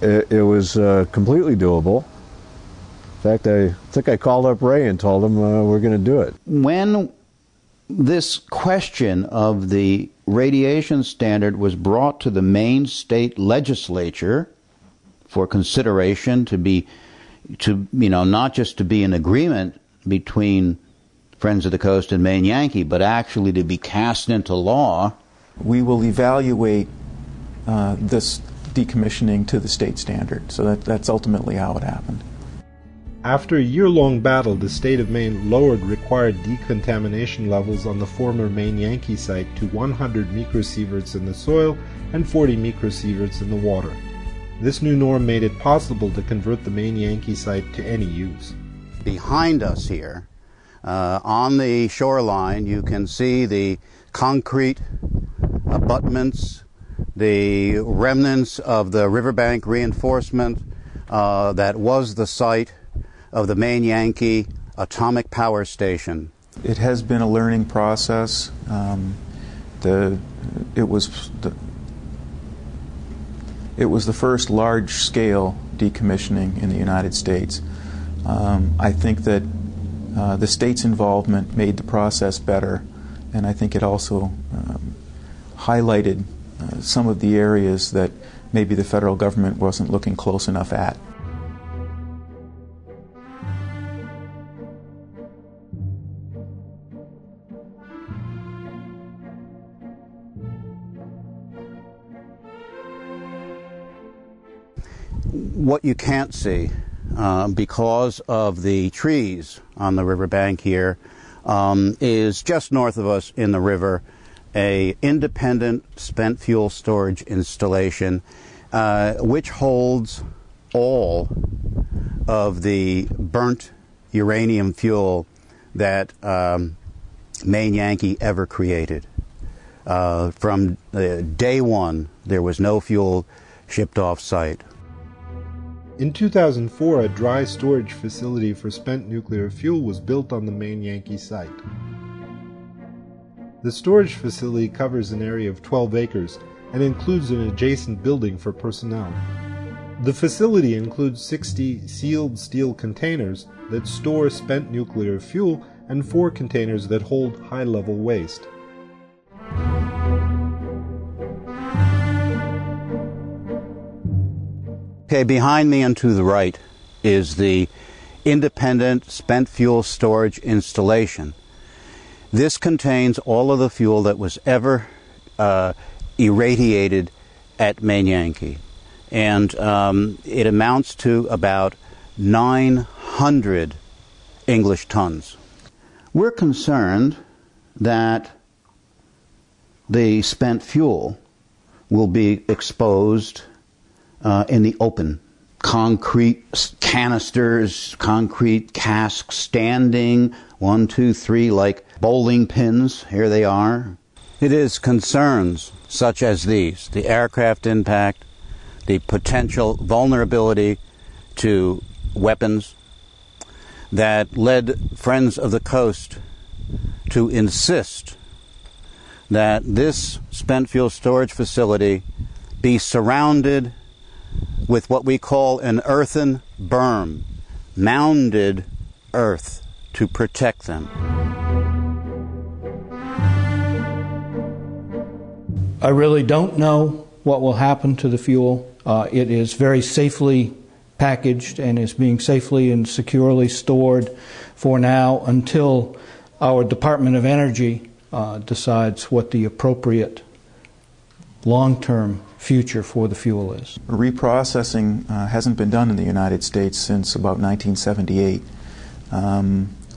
it was completely doable. In fact, I think I called up Ray and told him we're going to do it. When this question of the radiation standard was brought to the Maine state legislature for consideration not just to be an agreement between Friends of the Coast and Maine Yankee, but actually to be cast into law. We will evaluate this decommissioning to the state standard. So that's ultimately how it happened. After a year-long battle, the state of Maine lowered required decontamination levels on the former Maine Yankee site to 100 microsieverts in the soil and 40 microsieverts in the water. This new norm made it possible to convert the Maine Yankee site to any use. Behind us here, on the shoreline, you can see the concrete abutments, the remnants of the riverbank reinforcement that was the site of the Maine Yankee atomic power station. It has been a learning process. It was the first large-scale decommissioning in the United States. I think that the state's involvement made the process better, and I think it also highlighted some of the areas that maybe the federal government wasn't looking close enough at. What you can't see, because of the trees on the riverbank here, is just north of us in the river, an independent spent fuel storage installation, which holds all of the burnt uranium fuel that Maine Yankee ever created. From day one, there was no fuel shipped off-site. In 2004, a dry storage facility for spent nuclear fuel was built on the Maine Yankee site. The storage facility covers an area of 12 acres and includes an adjacent building for personnel. The facility includes 60 sealed steel containers that store spent nuclear fuel and 4 containers that hold high-level waste. Okay, behind me and to the right is the independent spent fuel storage installation. This contains all of the fuel that was ever irradiated at Maine Yankee. And it amounts to about 900 English tons. We're concerned that the spent fuel will be exposed in the open. Concrete canisters, concrete casks standing, 1, 2, 3, like bowling pins. Here they are. It is concerns such as these, the aircraft impact, the potential vulnerability to weapons, that led Friends of the Coast to insist that this spent fuel storage facility be surrounded with what we call an earthen berm, mounded earth to protect them. I really don't know what will happen to the fuel. It is very safely packaged and is being safely and securely stored for now until our Department of Energy decides what the appropriate long-term future for the fuel is. Reprocessing hasn't been done in the United States since about 1978.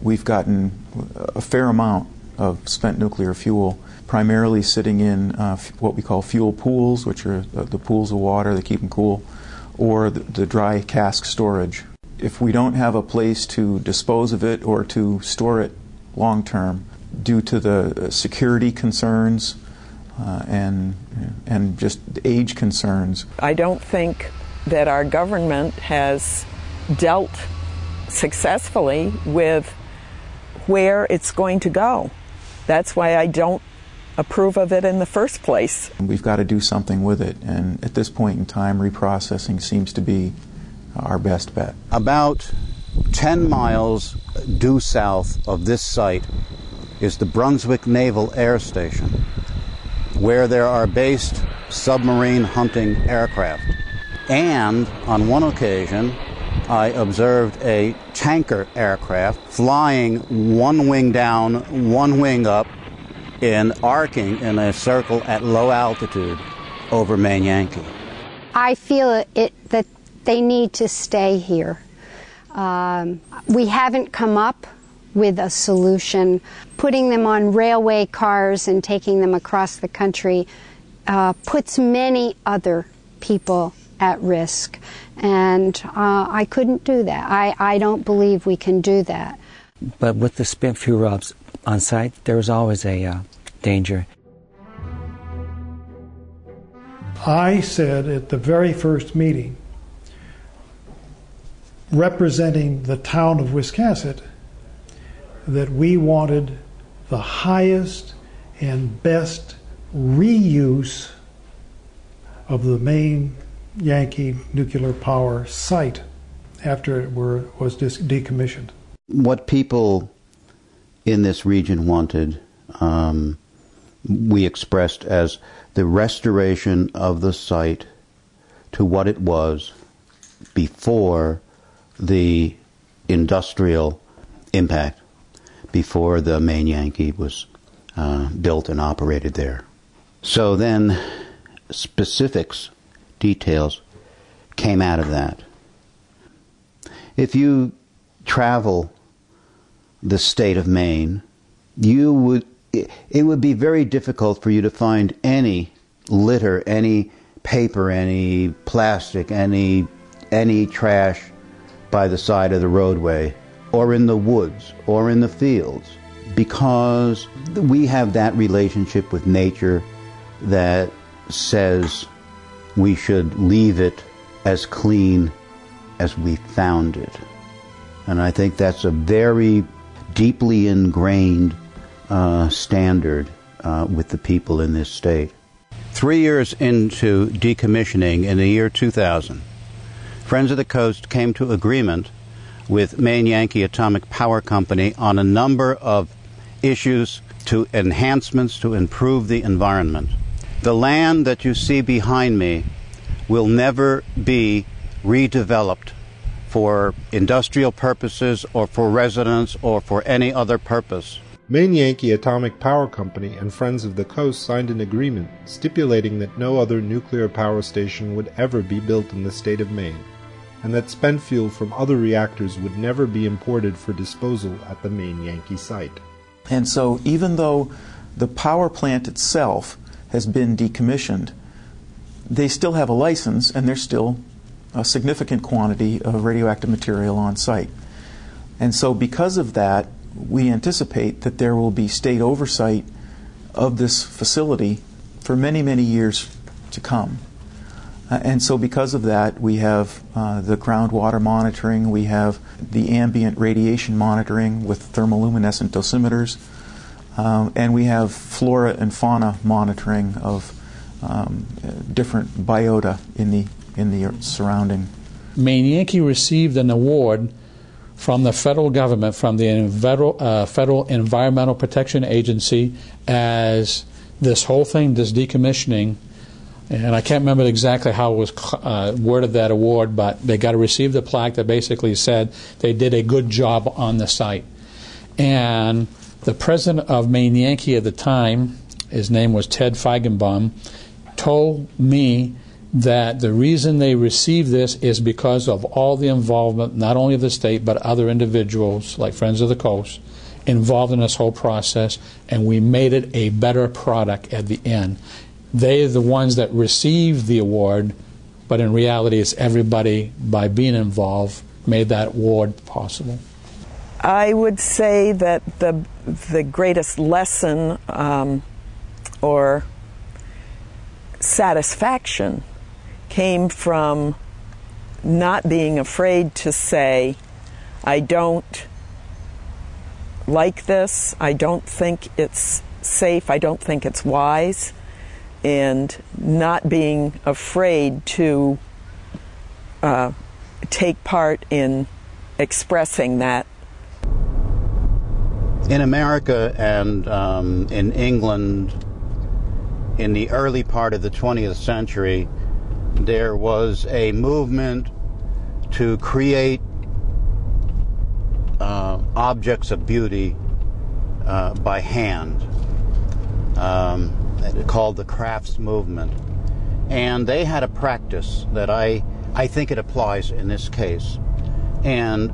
We've gotten a fair amount of spent nuclear fuel, primarily sitting in what we call fuel pools, which are the pools of water that keep them cool, or the dry cask storage. If we don't have a place to dispose of it or to store it long term, due to the security concerns and just age concerns. I don't think that our government has dealt successfully with where it's going to go. That's why I don't approve of it in the first place. We've got to do something with it, and at this point in time, reprocessing seems to be our best bet. About 10 miles due south of this site is the Brunswick Naval Air Station, where there are based submarine hunting aircraft. And on one occasion, I observed a tanker aircraft flying one wing down, one wing up, arcing in a circle at low altitude over Main Yankee. I feel that they need to stay here. We haven't come up with a solution. Putting them on railway cars and taking them across the country puts many other people at risk, and I couldn't do that. I don't believe we can do that. But with the spent fuel rods on site, there was always a danger. I said at the very first meeting, representing the town of Wiscasset, that we wanted the highest and best reuse of the Main Yankee nuclear power site after it was decommissioned. What people in this region wanted, we expressed as the restoration of the site to what it was before the industrial impact, before the Main Yankee was built and operated there. So then specifics, details came out of that. If you travel the state of Maine, it would be very difficult for you to find any litter, any paper, any plastic, any trash by the side of the roadway or in the woods or in the fields, because we have that relationship with nature that says we should leave it as clean as we found it. And I think that's a very deeply ingrained standard with the people in this state. 3 years into decommissioning in the year 2000, Friends of the Coast came to agreement with Main Yankee Atomic Power Company on a number of issues to enhancements to improve the environment. The land that you see behind me will never be redeveloped for industrial purposes or for residents or for any other purpose. Main Yankee Atomic Power Company and Friends of the Coast signed an agreement stipulating that no other nuclear power station would ever be built in the state of Maine, and that spent fuel from other reactors would never be imported for disposal at the Main Yankee site. And so even though the power plant itself has been decommissioned, they still have a license, and there's still a significant quantity of radioactive material on site. And so because of that, we anticipate that there will be state oversight of this facility for many, many years to come. And so because of that, we have the groundwater monitoring, we have the ambient radiation monitoring with thermoluminescent dosimeters, and we have flora and fauna monitoring of different biota in the surrounding. Main Yankee received an award from the federal government, from the Federal Environmental Protection Agency, as this whole thing, this decommissioning, and I can't remember exactly how it was worded, that award, but they got to receive the plaque that basically said they did a good job on the site. And the president of Main Yankee at the time, his name was Ted Feigenbaum, told me that the reason they received this is because of all the involvement, not only of the state, but other individuals, like Friends of the Coast, involved in this whole process, and we made it a better product at the end. They're the ones that received the award, but in reality it's everybody, by being involved, made that award possible. I would say that the greatest lesson or satisfaction came from not being afraid to say, I don't like this, I don't think it's safe. I don't think it's wise. And not being afraid to take part in expressing that. In America and in England, in the early part of the 20th century, there was a movement to create objects of beauty by hand, called the crafts movement. And they had a practice that I think it applies in this case. And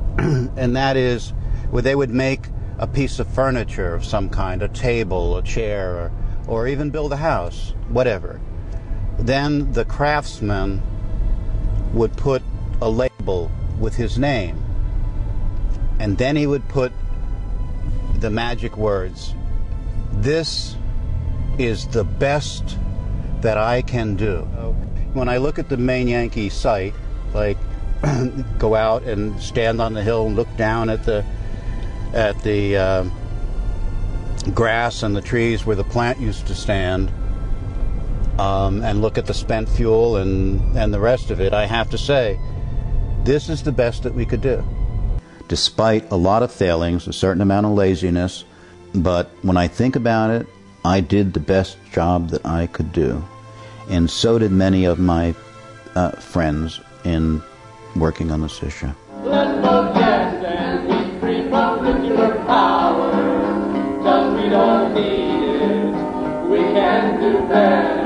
that is where they would make a piece of furniture of some kind, a table, a chair, or even build a house, whatever. Then the craftsman would put a label with his name, and then he would put the magic words, "This is the best that I can do." When I look at the Maine Yankee site, like go out and stand on the hill and look down at the grass and the trees where the plant used to stand, and look at the spent fuel and the rest of it, I have to say, this is the best that we could do. Despite a lot of failings, a certain amount of laziness, but when I think about it, I did the best job that I could do. And so did many of my friends in working on this issue. Let's vote yes and be free from nuclear power. Just we don't need it. We can do better.